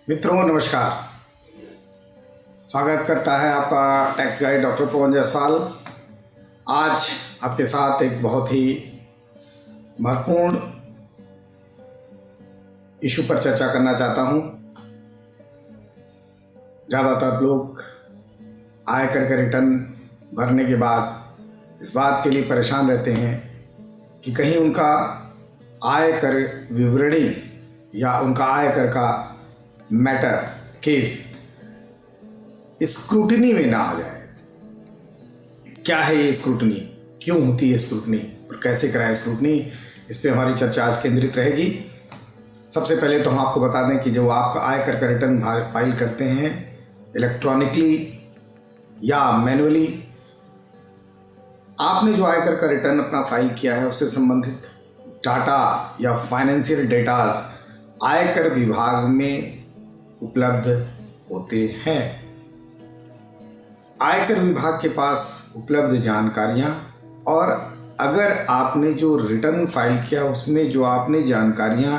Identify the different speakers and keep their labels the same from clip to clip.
Speaker 1: मित्रों नमस्कार। स्वागत करता है आपका tax guide doctor Pawan Jaiswal. आज आपके साथ एक बहुत ही महत्वपूर्ण इशू पर चर्चा करना चाहता हूं। ज़्यादातर लोग आयकर का रिटर्न भरने के बाद इस बात के लिए परेशान रहते हैं कि कहीं उनका आयकर विवरणी या उनका आयकर का मैटर केस स्क्रूटनी में ना आ जाए। क्या है ये स्क्रूटनी, क्यों होती है स्क्रूटनी और कैसे कराएं स्क्रूटनी, इस पे हमारी चर्चा आज केंद्रित रहेगी। सबसे पहले तो हम आपको बता दें कि जो आप आयकर का रिटर्न फाइल करते हैं इलेक्ट्रॉनिकली या मैनुअली, आपने जो आयकर का रिटर्न अपना फाइल किया है उससे संबंधित डाटा या फाइनेंशियल डेटाज आयकर विभाग में उपलब्ध होते हैं। आयकर विभाग के पास उपलब्ध जानकारियां और अगर आपने जो रिटर्न फाइल किया उसमें जो आपने जानकारियां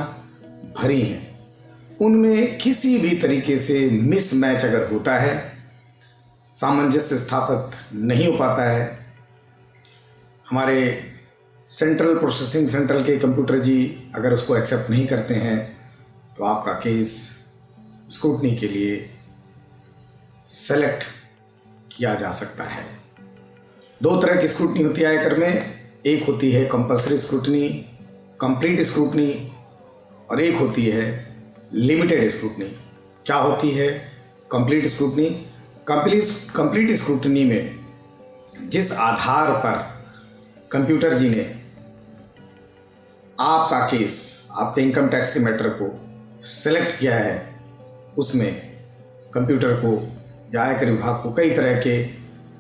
Speaker 1: भरी हैं उनमें किसी भी तरीके से मिसमैच अगर होता है, सामंजस्य स्थापित नहीं हो पाता है, हमारे सेंट्रल प्रोसेसिंग सेंटर के कंप्यूटर जी अगर उसको एक्सेप्ट नहीं करते हैं तो आपका केस स्क्रूटनी के लिए सेलेक्ट किया जा सकता है। दो तरह की स्क्रूटनी होती है आयकर में। एक होती है कंपल्सरी स्क्रूटनी, कंप्लीट स्क्रूटनी, और एक होती है लिमिटेड स्क्रूटनी। क्या होती है कंप्लीट स्क्रूटनी? कंप्लीट स्क्रूटनी में जिस आधार पर कंप्यूटर जी ने आपका केस, आपके इनकम टैक्स के मैटर को सेलेक्ट किया है, उसमें कंप्यूटर को या आयकर विभाग को कई तरह के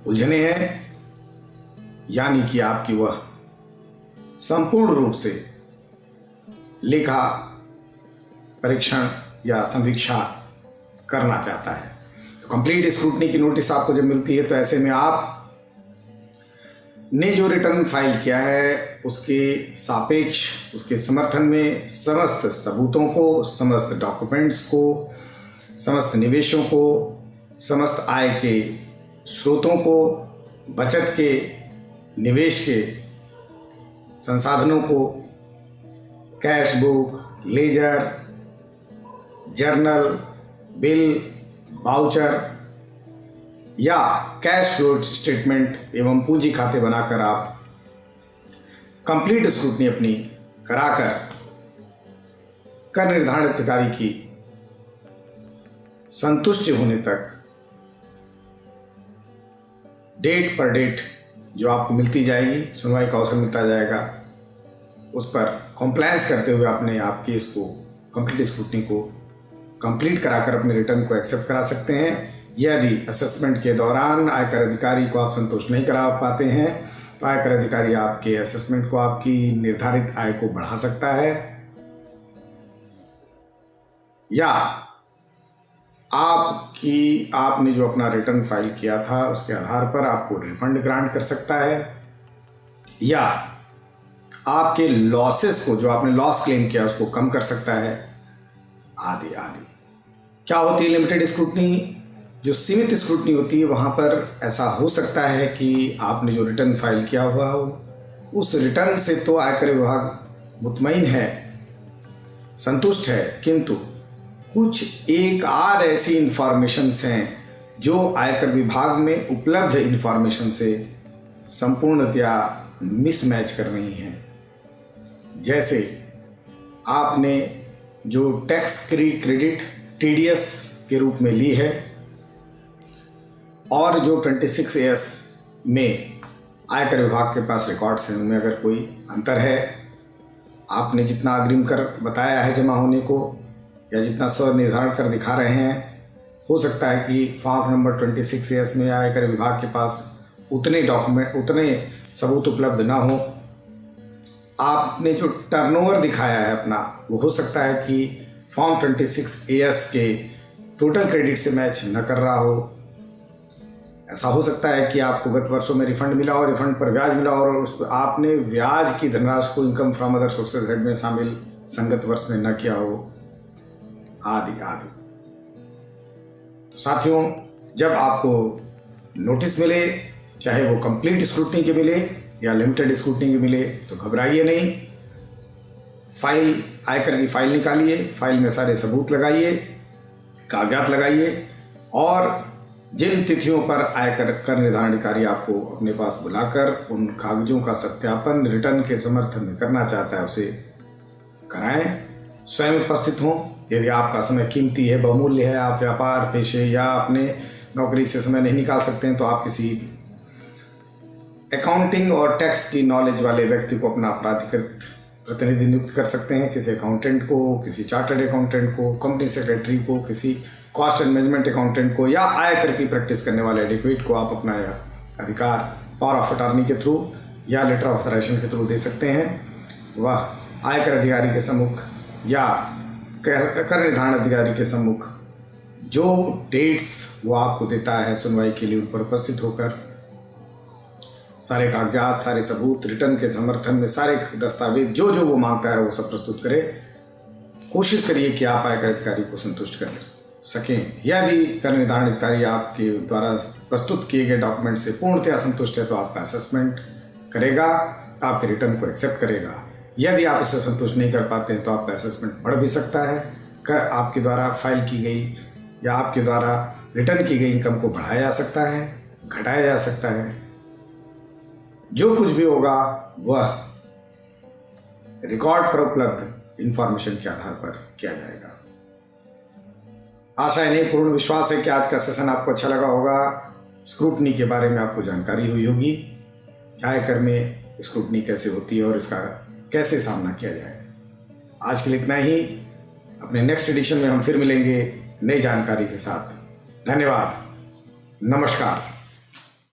Speaker 1: उलझने हैं, यानी कि आपकी वह संपूर्ण रूप से लेखा परीक्षण या समीक्षा करना चाहता है। तो कंप्लीट स्क्रूटनी की नोटिस आपको जब मिलती है तो ऐसे में आप ने जो रिटर्न फाइल किया है उसके सापेक्ष, उसके समर्थन में समस्त सबूतों को, समस्त डॉक्यूमेंट्स को, समस्त निवेशों को, समस्त आय के स्रोतों को, बचत के, निवेश के संसाधनों को, cash book, ledger, journal, bill, voucher या कैश फ्लो स्टेटमेंट एवं पूंजी खाते बनाकर आप कंप्लीट स्क्रूटनी अपनी कराकर कर निर्धारित अधिकारी की संतुष्टि होने तक डेट पर डेट जो आपको मिलती जाएगी, सुनवाई का अवसर मिलता जाएगा, उस पर कॉम्प्लायंस करते हुए अपने आप केस को, कंप्लीट स्क्रूटनी को कंप्लीट कराकर अपने रिटर्न को एक्सेप्ट करा सकते हैं। यदि असेसमेंट के दौरान आयकर अधिकारी को आप संतुष्ट नहीं करा पाते हैं तो आयकर अधिकारी आपके असेसमेंट को, आपकी निर्धारित आय को बढ़ा सकता है या आपने जो अपना रिटर्न फाइल किया था उसके आधार पर आपको रिफंड ग्रांट कर सकता है या आपके लॉसेस को, जो आपने लॉस क्लेम किया उसको कम कर सकता है, आदि आदि। क्या होती है लिमिटेड स्क्रूटनी? जो सीमित स्क्रूटनी होती है वहाँ पर ऐसा हो सकता है कि आपने जो रिटर्न फाइल किया हुआ हो उस रिटर्न से तो आयकर विभाग मुतमईन है, संतुष्ट है, किंतु कुछ एक आध ऐसी इंफॉर्मेशंस हैं जो आयकर विभाग में उपलब्ध इंफॉर्मेशन से संपूर्णतया मिसमैच कर रही हैं। जैसे आपने जो टैक्स क्रेडिट TDS के रूप में ली है और जो 26AS में आयकर विभाग के पास रिकॉर्ड्स हैं उनमें अगर कोई अंतर है, आपने जितना अग्रिम कर बताया है जमा होने को या जितना स्वनिर्धारण कर दिखा रहे हैं, हो सकता है कि फॉर्म नंबर 26AS में आयकर विभाग के पास उतने डॉक्यूमेंट, उतने सबूत उपलब्ध ना हो। आपने जो टर्नओवर दिखाया है अपना, वो हो सकता है कि फॉर्म 26AS के टोटल क्रेडिट से मैच न कर रहा हो। ऐसा हो सकता है कि आपको गत वर्षों में रिफंड मिला और रिफंड पर ब्याज मिला और आपने ब्याज की धनराशि को income from other sources head में शामिल संगत वर्ष में न किया हो, आदि आदि। साथियों, जब आपको नोटिस मिले, चाहे वो कंप्लीट स्क्रूटनी के मिले या लिमिटेड स्क्रूटनी के मिले, तो घबराइए नहीं। फाइल, आयकर की फाइल निकालिए, फाइल में सारे सबूत लगाइए, कागजात लगाइए, और जिन तिथियों पर आयकर कर निर्धारण अधिकारी आपको अपने पास बुलाकर उन कागजों का सत्यापन रिटर्न के समर्थन में करना चाहता है, उसे कराएं। स्वयं उपस्थित हों। यदि आपका समय कीमती है, बहुमूल्य है, आप व्यापार, पेशे या अपने नौकरी से समय नहीं निकाल सकते हैं, तो आप किसी अकाउंटिंग और टैक्स की नॉलेज वाले व्यक्ति को अपना प्राधिकृत प्रतिनिधि नियुक्त कर सकते हैं। किसी अकाउंटेंट को, किसी चार्टर्ड अकाउंटेंट को, कंपनी सेक्रेटरी को, किसी कॉस्ट एंड मैनेजमेंट अकाउंटेंट को, या आयकर की प्रैक्टिस करने वाले एडिक्वेट को आप अपना अधिकार पावर ऑफ अटॉर्नी के थ्रू या लेटर ऑफ ऑथराइजेशन के थ्रू दे सकते हैं। वह आयकर अधिकारी के सम्मुख या कर निर्धारण अधिकारी के सम्मुख जो डेट्स वो आपको देता है सुनवाई के लिए, उन पर उपस्थित होकर सारे कागजात, सारे सबूत, रिटर्न के समर्थन में सारे दस्तावेज जो जो वो मांगता है वो सब प्रस्तुत करें। कोशिश करिए कि आप आयकर अधिकारी को संतुष्ट कर सकें। यदि कर निर्धारण अधिकारी आपके द्वारा प्रस्तुत किए गए डॉक्यूमेंट से पूर्णतः असंतुष्ट है, तो आपका असेसमेंट करेगा, आपके रिटर्न को एक्सेप्ट करेगा। यदि आप उससे संतुष्ट नहीं कर पाते हैं, तो आपका असेसमेंट बढ़ भी सकता है। आपके द्वारा फाइल की गई या आपके द्वारा रिटर्न की गई इनकम को बढ़ाया जा सकता है, घटाया जा सकता है। जो कुछ भी होगा वह रिकॉर्ड पर उपलब्ध इंफॉर्मेशन के आधार पर किया जाएगा। आशा नहीं, पूर्ण विश्वास है कि आज का सेशन आपको अच्छा लगा होगा। स्क्रूटनी के बारे में आपको जानकारी हुई होगी, आयकर में स्क्रूटनी कैसे होती है और इसका कैसे सामना किया जाए। आज के लिए इतना ही। अपने नेक्स्ट एडिशन में हम फिर मिलेंगे नई जानकारी के साथ। धन्यवाद। नमस्कार।